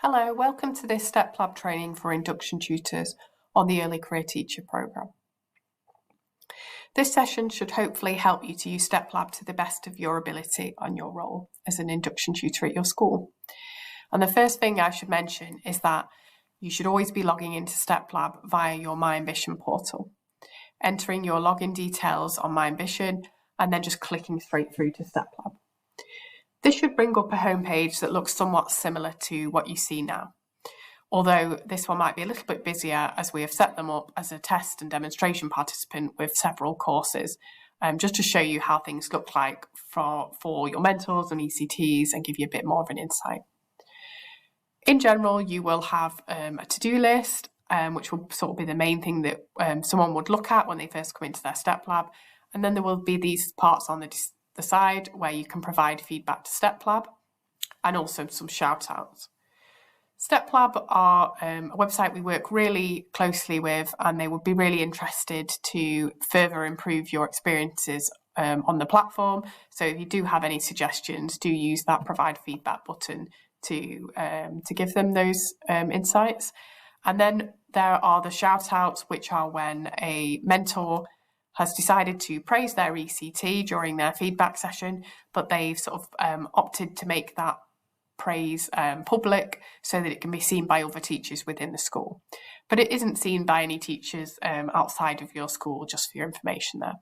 Hello, welcome to this StepLab training for Induction tutors on the Early Career Teacher programme. This session should hopefully help you to use StepLab to the best of your ability on your role as an induction tutor at your school. And the first thing I should mention is that you should always be logging into StepLab via your My Ambition portal, entering your login details on My Ambition and then just clicking straight through to StepLab. This should bring up a homepage that looks somewhat similar to what you see now, although this one might be a little bit busier as we have set them up as a test and demonstration participant with several courses, just to show you how things look like for your mentors and ECTs and give you a bit more of an insight. In general, you will have a to-do list, which will sort of be the main thing that someone would look at when they first come into their StepLab, and then there will be these parts on the side where you can provide feedback to StepLab and also some shout outs. StepLab are a website we work really closely with, and they would be really interested to further improve your experiences on the platform. So if you do have any suggestions, do use that provide feedback button to give them those insights. And then there are the shout outs, which are when a mentor has decided to praise their ECT during their feedback session, but they've sort of opted to make that praise public so that it can be seen by other teachers within the school. But it isn't seen by any teachers outside of your school, just for your information there.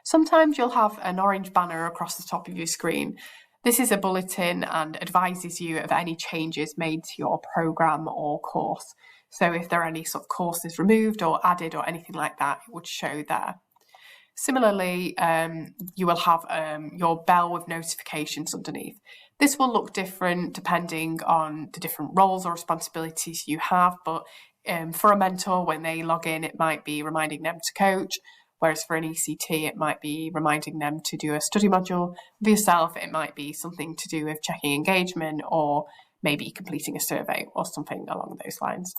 Sometimes you'll have an orange banner across the top of your screen. This is a bulletin and advises you of any changes made to your programme or course. So if there are any sort of courses removed or added or anything like that, it would show there. Similarly, you will have your bell with notifications underneath. This will look different depending on the different roles or responsibilities you have, but for a mentor, when they log in, it might be reminding them to coach, whereas for an ECT, it might be reminding them to do a study module. For yourself, it might be something to do with checking engagement or maybe completing a survey or something along those lines.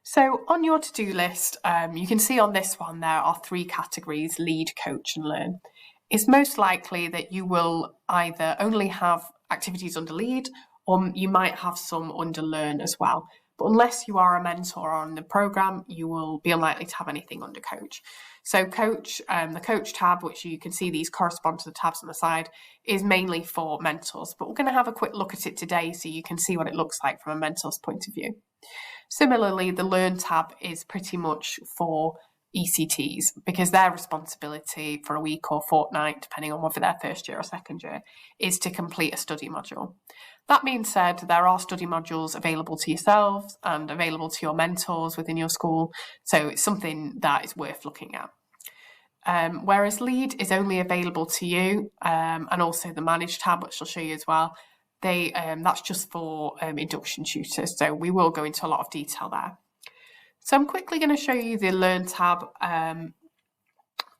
So on your to-do list, you can see on this one there are three categories: lead, coach and learn. It's most likely that you will either only have activities under lead or you might have some under learn as well. But unless you are a mentor on the programme, you will be unlikely to have anything under coach. So coach, the coach tab, which you can see these correspond to the tabs on the side, is mainly for mentors. But we're going to have a quick look at it today so you can see what it looks like from a mentor's point of view. Similarly, the Learn tab is pretty much for ECTs because their responsibility for a week or fortnight, depending on whether they're first year or second year, is to complete a study module. That being said, there are study modules available to yourselves and available to your mentors within your school, so it's something that is worth looking at. Whereas Lead is only available to you, and also the Manage tab, which I'll show you as well. That's just for induction tutors, so we will go into a lot of detail there. So I'm quickly going to show you the Learn tab,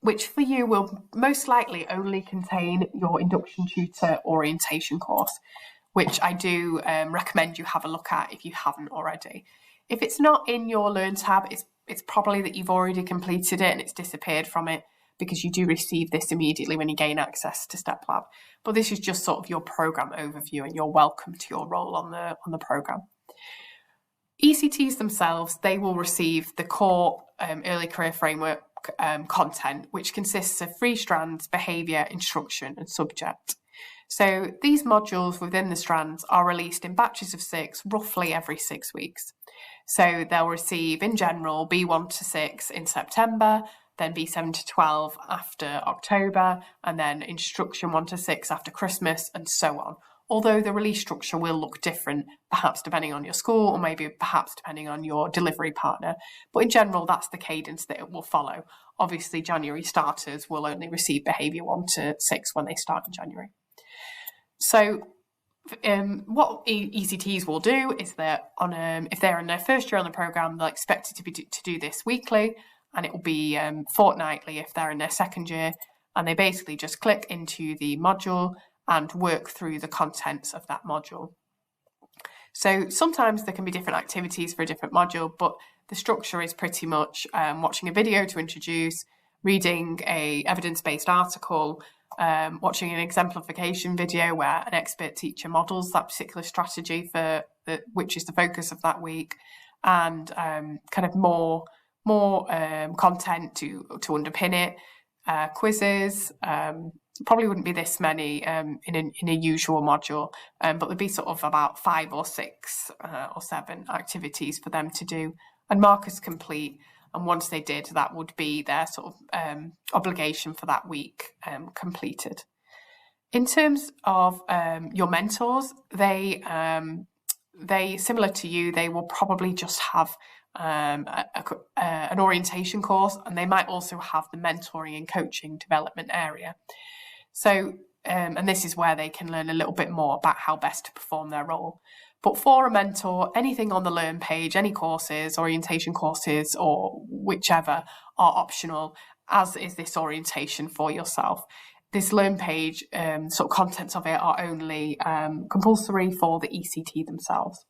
which for you will most likely only contain your induction tutor orientation course, which I do recommend you have a look at if you haven't already. If it's not in your Learn tab, it's probably that you've already completed it and it's disappeared from it, because you do receive this immediately when you gain access to StepLab. But this is just sort of your programme overview and you're welcome to your role on the programme. ECTs themselves, they will receive the core early career framework content, which consists of 3 strands: behaviour, instruction and subject. So these modules within the strands are released in batches of 6, roughly every 6 weeks. So they'll receive, in general, B1 to 6 in September, then B7 to 12 after October, and then instruction 1 to 6 after Christmas, and so on. Although the release structure will look different, perhaps depending on your school, or maybe perhaps depending on your delivery partner. But in general, that's the cadence that it will follow. Obviously, January starters will only receive behaviour 1 to 6 when they start in January. So what ECTs will do is that if they're in their first year on the programme, they're expected to do this weekly, and it will be fortnightly if they're in their second year, and they basically just click into the module and work through the contents of that module. So sometimes there can be different activities for a different module, but the structure is pretty much watching a video to introduce, reading a evidence-based article, watching an exemplification video where an expert teacher models that particular strategy which is the focus of that week, and kind of more content to underpin it, quizzes. Probably wouldn't be this many in a usual module, but there'd be sort of about 5 or 6 or 7 activities for them to do and mark as complete. And once they did, that would be their sort of obligation for that week completed. In terms of your mentors, they similar to you, they will probably just have an orientation course, and they might also have the mentoring and coaching development area. So, and this is where they can learn a little bit more about how best to perform their role. But for a mentor, anything on the Learn page, any courses, orientation courses, or whichever are optional, as is this orientation for yourself. This Learn page, sort of contents of it are only compulsory for the ECT themselves.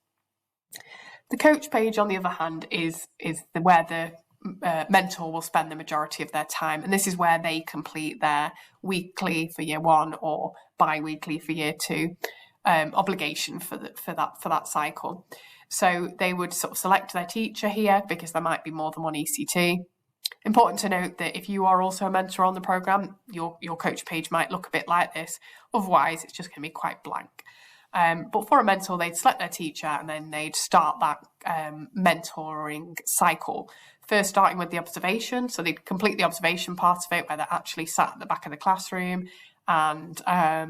The coach page, on the other hand, is where the mentor will spend the majority of their time, and this is where they complete their weekly for year 1 or bi-weekly for year 2 obligation for that cycle. So they would sort of select their teacher here, because there might be more than one ECT. Important to note that if you are also a mentor on the programme, your coach page might look a bit like this. Otherwise, it's just going to be quite blank. But for a mentor, they'd select their teacher and then they'd start that mentoring cycle. First, starting with the observation. So they'd complete the observation part of it, where they're actually sat at the back of the classroom and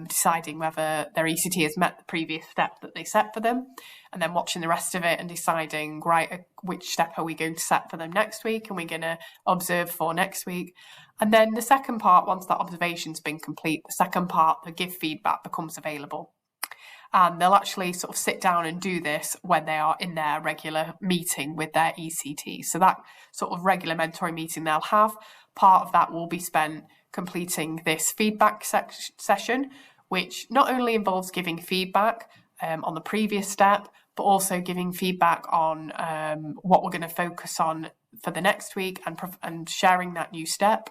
deciding whether their ECT has met the previous step that they set for them, and then watching the rest of it and deciding, right, which step are we going to set for them next week, and we're going to observe for next week. And then the second part, once that observation's been complete, the second part, the give feedback, becomes available. And they'll actually sort of sit down and do this when they are in their regular meeting with their ECT. So that sort of regular mentoring meeting they'll have, part of that will be spent completing this feedback session, which not only involves giving feedback on the previous step, but also giving feedback on what we're going to focus on for the next week, and sharing that new step,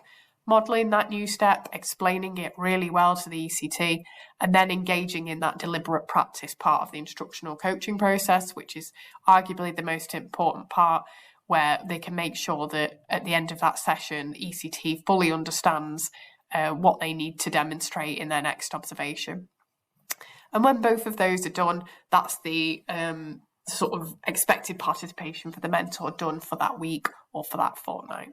modelling that new step, explaining it really well to the ECT, and then engaging in that deliberate practice part of the instructional coaching process, which is arguably the most important part, where they can make sure that at the end of that session, the ECT fully understands what they need to demonstrate in their next observation. And when both of those are done, that's the sort of expected participation for the mentor done for that week or for that fortnight.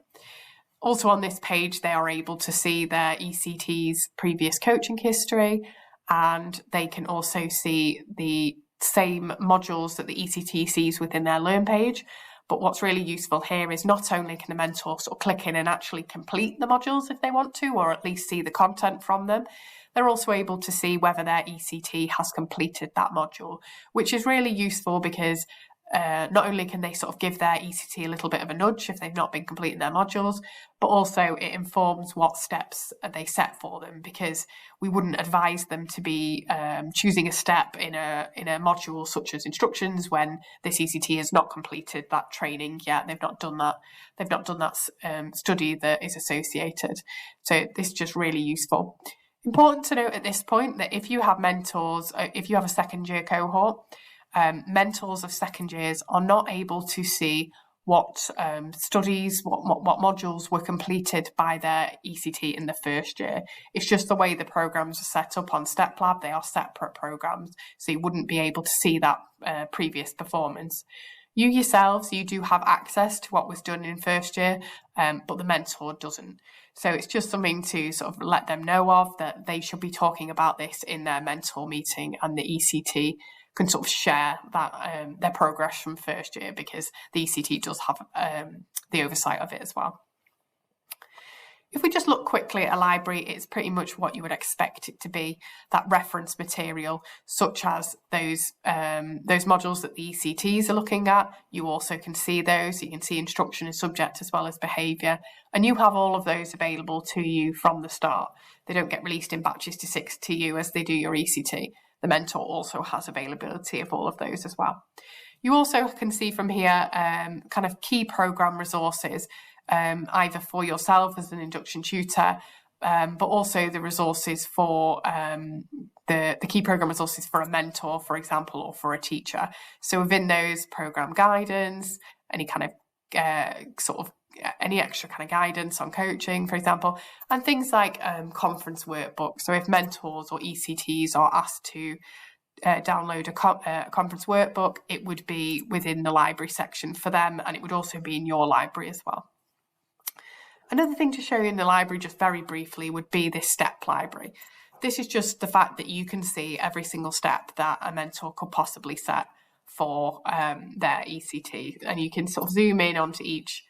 Also on this page, they are able to see their ECT's previous coaching history, and they can also see the same modules that the ECT sees within their Learn page. But what's really useful here is not only can the mentor sort of click in and actually complete the modules if they want to, or at least see the content from them, they're also able to see whether their ECT has completed that module, which is really useful because not only can they sort of give their ECT a little bit of a nudge if they've not been completing their modules, but also it informs what steps they set for them, because we wouldn't advise them to be choosing a step in a module such as instructions when this ECT has not completed that training yet. They've not done that study that is associated. So this is just really useful. Important to note at this point that if you have mentors, if you have a second year cohort, mentors of second years are not able to see what studies, what modules were completed by their ECT in the first year. It's just the way the programs are set up on StepLab. They are separate programs, so you wouldn't be able to see that previous performance. You yourselves, you do have access to what was done in first year, but the mentor doesn't. So it's just something to sort of let them know of, that they should be talking about this in their mentor meeting, and the ECT can sort of share that their progress from first year, because the ECT does have the oversight of it as well. If we just look quickly at a library, it's pretty much what you would expect it to be, that reference material, such as those modules that the ECTs are looking at. You also can see those. You can see instruction and subject as well as behaviour, and you have all of those available to you from the start. They don't get released in batches to 6 to you as they do your ECT. The mentor also has availability of all of those as well. You also can see from here kind of key programme resources, either for yourself as an induction tutor, but also the resources for the key program resources for a mentor, for example, or for a teacher. So within those, program guidance, any kind of any extra kind of guidance on coaching, for example, and things like conference workbooks. So if mentors or ECTs are asked to download a conference workbook, it would be within the library section for them, and it would also be in your library as well. Another thing to show you in the library, just very briefly, would be this step library. This is just the fact that you can see every single step that a mentor could possibly set for their ECT, and you can sort of zoom in onto each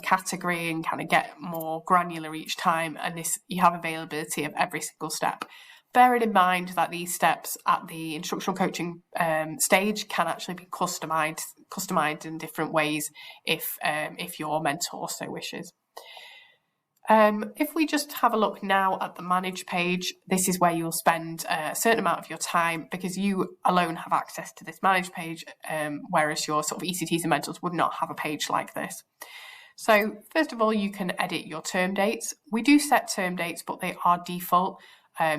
category and kind of get more granular each time, and this you have availability of every single step. Bearing in mind that these steps at the instructional coaching stage can actually be customized in different ways if your mentor so wishes. If we just have a look now at the manage page, this is where you'll spend a certain amount of your time, because you alone have access to this manage page, whereas your sort of ECTs and mentors would not have a page like this. So first of all, you can edit your term dates. We do set term dates, but they are default,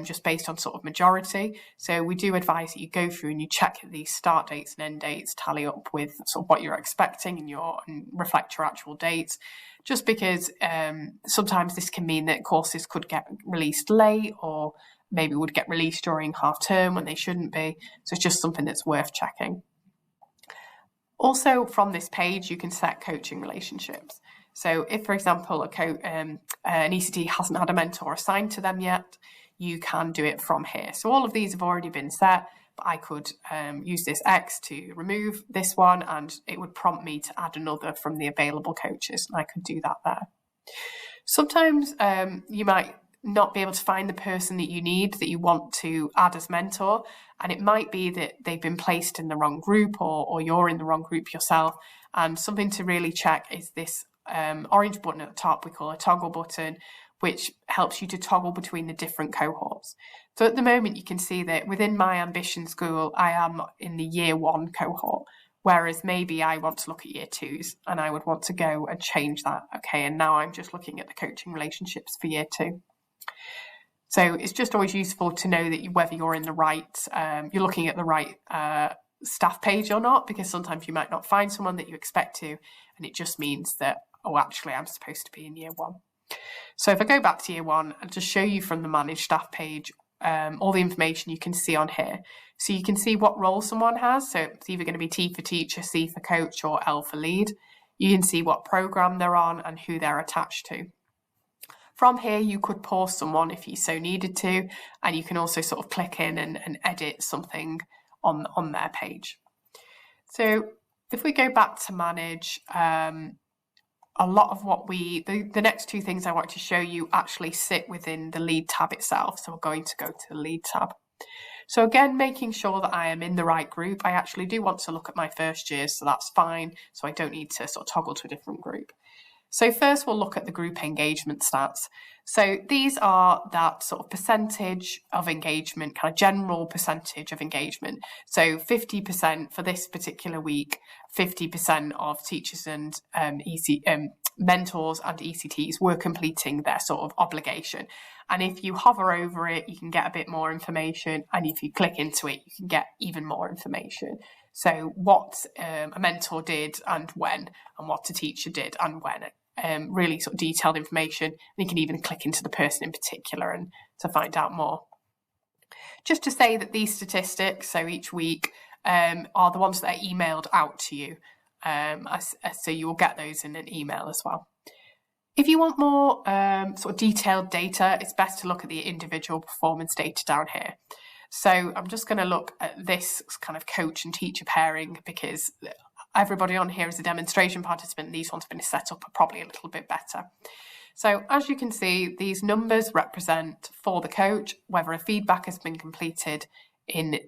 just based on sort of majority. So we do advise that you go through and you check that these start dates and end dates tally up with sort of what you're expecting and reflect your actual dates, just because sometimes this can mean that courses could get released late, or maybe would get released during half term when they shouldn't be. So it's just something that's worth checking. Also, from this page, you can set coaching relationships. So if, for example, an ECT hasn't had a mentor assigned to them yet, you can do it from here. So all of these have already been set, but I could use this X to remove this one, and it would prompt me to add another from the available coaches, and I could do that there. Sometimes you might not be able to find the person that you need, that you want to add as mentor, and it might be that they've been placed in the wrong group, or you're in the wrong group yourself. And something to really check is this orange button at the top, we call a toggle button, which helps you to toggle between the different cohorts. So at the moment, you can see that within my ambition school, I am in the year 1 cohort, whereas maybe I want to look at year 2s and I would want to go and change that. Okay, and now I'm just looking at the coaching relationships for year 2. So it's just always useful to know that whether you're in the right, you're looking at the right staff page or not, because sometimes you might not find someone that you expect to, and it just means that, oh, actually I'm supposed to be in year 1. So if I go back to year 1 and just show you from the manage staff page, all the information you can see on here. So you can see what role someone has. So it's either going to be T for teacher, C for coach, or L for lead. You can see what program they're on and who they're attached to. From here, you could pause someone if you so needed to, and you can also sort of click in and edit something on their page. So if we go back to manage, a lot of what the next 2 things I want to show you actually sit within the lead tab itself. So we're going to go to the lead tab. So again, making sure that I am in the right group. I actually do want to look at my first years, so that's fine. So I don't need to sort of toggle to a different group. So first we'll look at the group engagement stats. So these are that sort of percentage of engagement, kind of general percentage of engagement. So 50% for this particular week, 50% of teachers and mentors and ECTs were completing their sort of obligation. And if you hover over it, you can get a bit more information. And if you click into it, you can get even more information. So what a mentor did and when, and what a teacher did and when. Really sort of detailed information. And you can even click into the person in particular and to find out more. Just to say that these statistics, so each week, are the ones that are emailed out to you. So you will get those in an email as well. If you want more sort of detailed data, it's best to look at the individual performance data down here. So I'm just going to look at this kind of coach and teacher pairing, because everybody on here is a demonstration participant. These ones have been set up probably a little bit better. So as you can see, these numbers represent for the coach whether a feedback has been completed in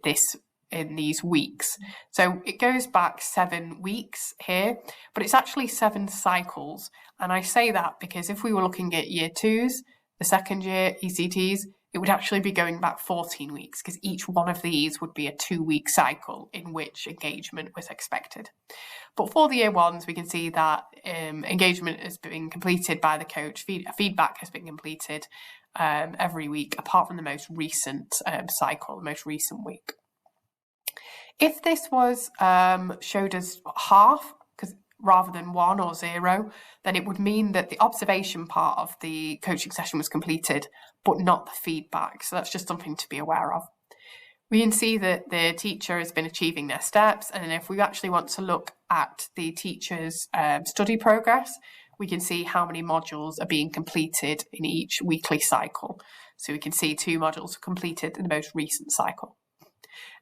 these weeks. So it goes back 7 weeks here, but it's actually 7 cycles. And I say that because if we were looking at year 2s, the second year ECTs, it would actually be going back 14 weeks, because each one of these would be a 2-week cycle in which engagement was expected. But for the year 1s, we can see that engagement has been completed by the coach, feedback has been completed, every week, apart from the most recent cycle, the most recent week. If this was showed as half, rather than 1 or 0, then it would mean that the observation part of the coaching session was completed, but not the feedback. So that's just something to be aware of. We can see that the teacher has been achieving their steps, and then if we actually want to look at the teacher's study progress, we can see how many modules are being completed in each weekly cycle. So we can see 2 modules completed in the most recent cycle.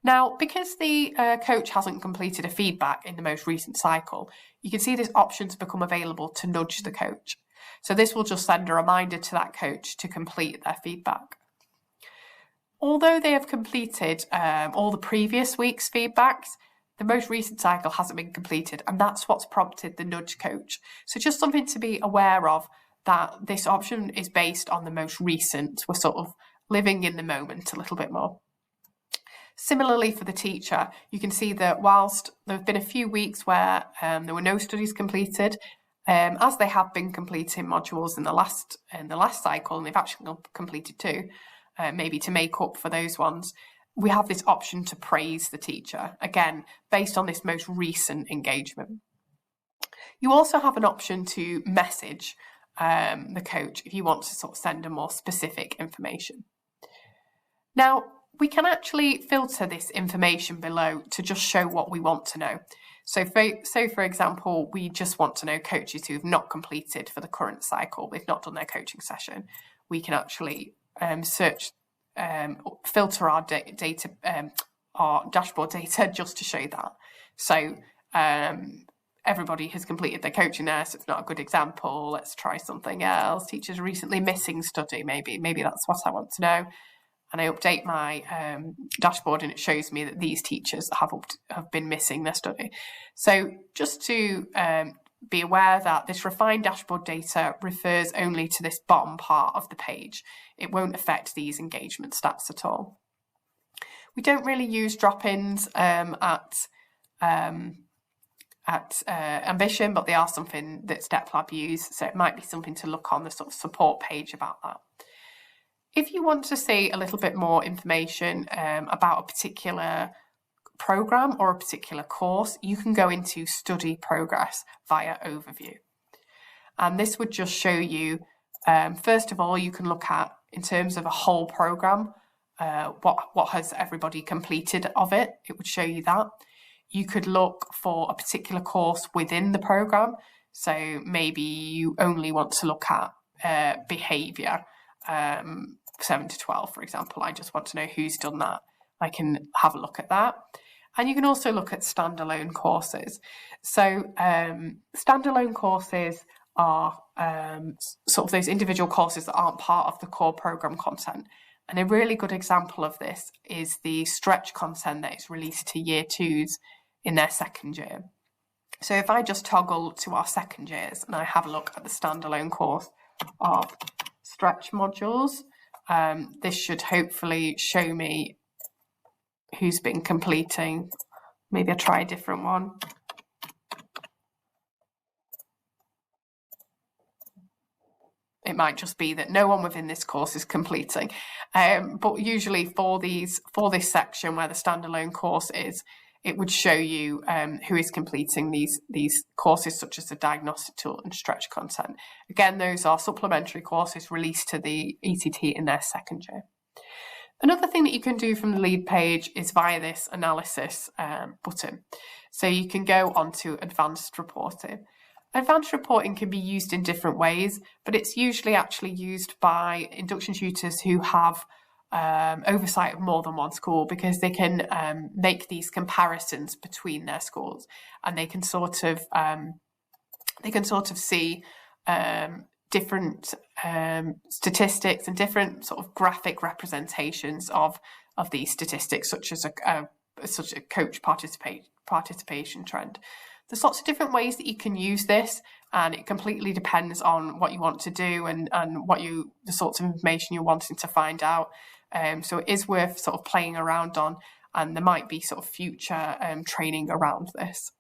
Now, because the coach hasn't completed a feedback in the most recent cycle, you can see this option's become available to nudge the coach. So this will just send a reminder to that coach to complete their feedback. Although they have completed all the previous week's feedbacks, the most recent cycle hasn't been completed, and that's what's prompted the nudge coach. So just something to be aware of, that this option is based on the most recent. We're sort of living in the moment a little bit more. Similarly for the teacher, you can see that whilst there have been a few weeks where there were no studies completed, as they have been completing modules in the last cycle, and they've actually completed 2, maybe to make up for those ones, we have this option to praise the teacher, again, based on this most recent engagement. You also have an option to message the coach if you want to sort of send a more specific information. Now, we can actually filter this information below to just show what we want to know. So for example, we just want to know coaches who have not completed for the current cycle, they've not done their coaching session. We can actually filter our data, our dashboard data, just to show that. So everybody has completed their coaching there, so it's not a good example. Let's try something else. Teachers recently missing study, maybe that's what I want to know. And I update my dashboard, and it shows me that these teachers have been missing their study. So just to be aware that this refined dashboard data refers only to this bottom part of the page. It won't affect these engagement stats at all. We don't really use drop-ins at Ambition, but they are something that StepLab use, so it might be something to look on the sort of support page about that. If you want to see a little bit more information about a particular program or a particular course, you can go into Study Progress via Overview. And this would just show you, first of all, you can look at, in terms of a whole program, what has everybody completed of it. It would show you that. You could look for a particular course within the program. So maybe you only want to look at behaviour, 7 to 12, for example. I just want to know who's done that. I can have a look at that. And you can also look at standalone courses. So standalone courses are sort of those individual courses that aren't part of the core program content. And a really good example of this is the stretch content that is released to year 2s in their second year. So if I just toggle to our second years and I have a look at the standalone course of stretch modules, this should hopefully show me who's been completing. Maybe I'll try a different one. It might just be that no one within this course is completing. But usually for this section where the standalone course is, it would show you who is completing these courses, such as the diagnostic tool and stretch content. Again, those are supplementary courses released to the ECT in their second year. Another thing that you can do from the lead page is via this analysis button. So you can go on to advanced reporting. Advanced reporting can be used in different ways, but it's usually actually used by induction tutors who have oversight of more than one school, because they can make these comparisons between their schools, and they can sort of see different statistics and different sort of graphic representations of these statistics, such as a coach participation trend. There's lots of different ways that you can use this, and it completely depends on what you want to do and the sorts of information you're wanting to find out. So it is worth sort of playing around on, and there might be sort of future training around this,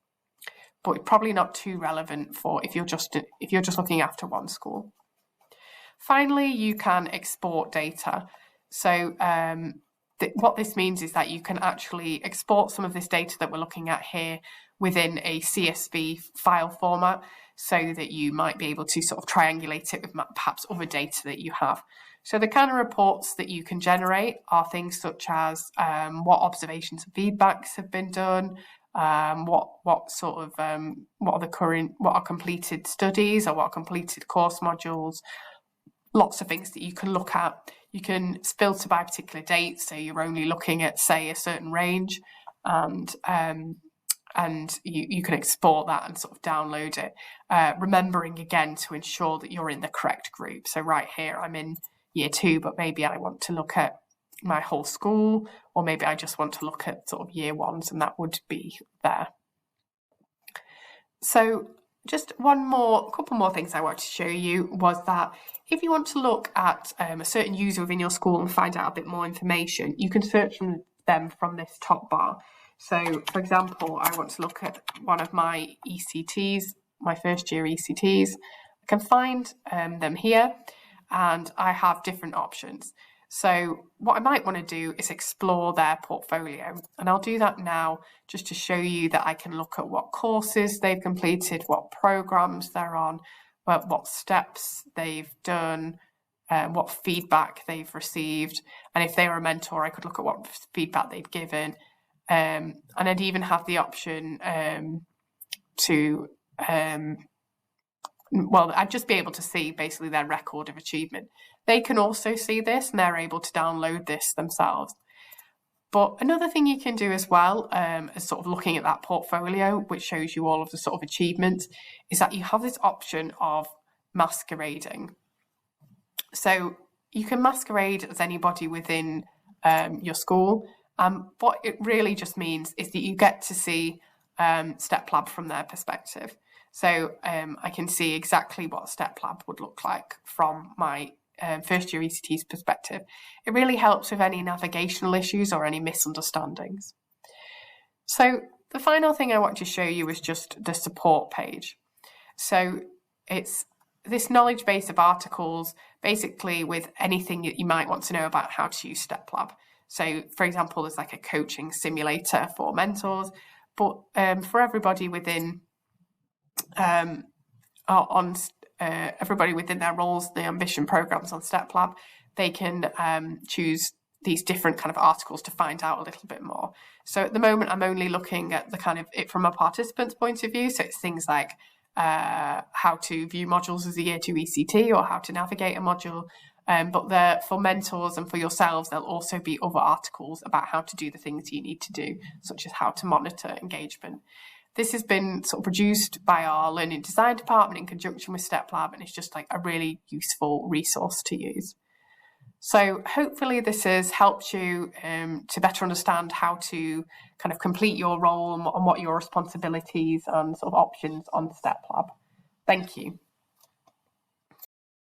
but probably not too relevant for if you're just looking after one school. Finally, you can export data. So what this means is that you can actually export some of this data that we're looking at here within a CSV file format, so that you might be able to sort of triangulate it with perhaps other data that you have. So the kind of reports that you can generate are things such as what observations and feedbacks have been done, what are completed studies, or what are completed course modules. Lots of things that you can look at. You can filter by particular dates, so you're only looking at, say, a certain range, and you can export that and sort of download it, remembering again to ensure that you're in the correct group. So right here I'm in year 2, but maybe I want to look at my whole school, or maybe I just want to look at sort of year 1s, and that would be there. So just a couple more things I wanted to show you was that if you want to look at a certain user within your school and find out a bit more information, you can search them from this top bar. So, for example, I want to look at one of my ECTs, my first year ECTs. I can find them here, and I have different options. So what I might want to do is explore their portfolio, and I'll do that now just to show you that I can look at what courses they've completed, what programs they're on, what steps they've done, what feedback they've received, and if they were a mentor, I could look at what feedback they've given, and I'd even have the option I'd just be able to see basically their record of achievement. They can also see this, and they're able to download this themselves. But another thing you can do as well, as sort of looking at that portfolio, which shows you all of the sort of achievements, is that you have this option of masquerading. So you can masquerade as anybody within your school. What it really just means is that you get to see StepLab from their perspective. So I can see exactly what StepLab would look like from my first year ECT's perspective. It really helps with any navigational issues or any misunderstandings. So the final thing I want to show you is just the support page. So it's this knowledge base of articles, basically with anything that you might want to know about how to use StepLab. So for example, there's like a coaching simulator for mentors, but for everybody within everybody within their roles, the ambition programs on StepLab, they can choose these different kind of articles to find out a little bit more. So at the moment, I'm only looking at the kind of it from a participant's point of view. So it's things like how to view modules as a year 2 ECT, or how to navigate a module. But for mentors and for yourselves, there'll also be other articles about how to do the things you need to do, such as how to monitor engagement. This has been sort of produced by our Learning Design department in conjunction with StepLab, and it's just like a really useful resource to use. So hopefully this has helped you to better understand how to kind of complete your role and what your responsibilities and sort of options on StepLab. Thank you.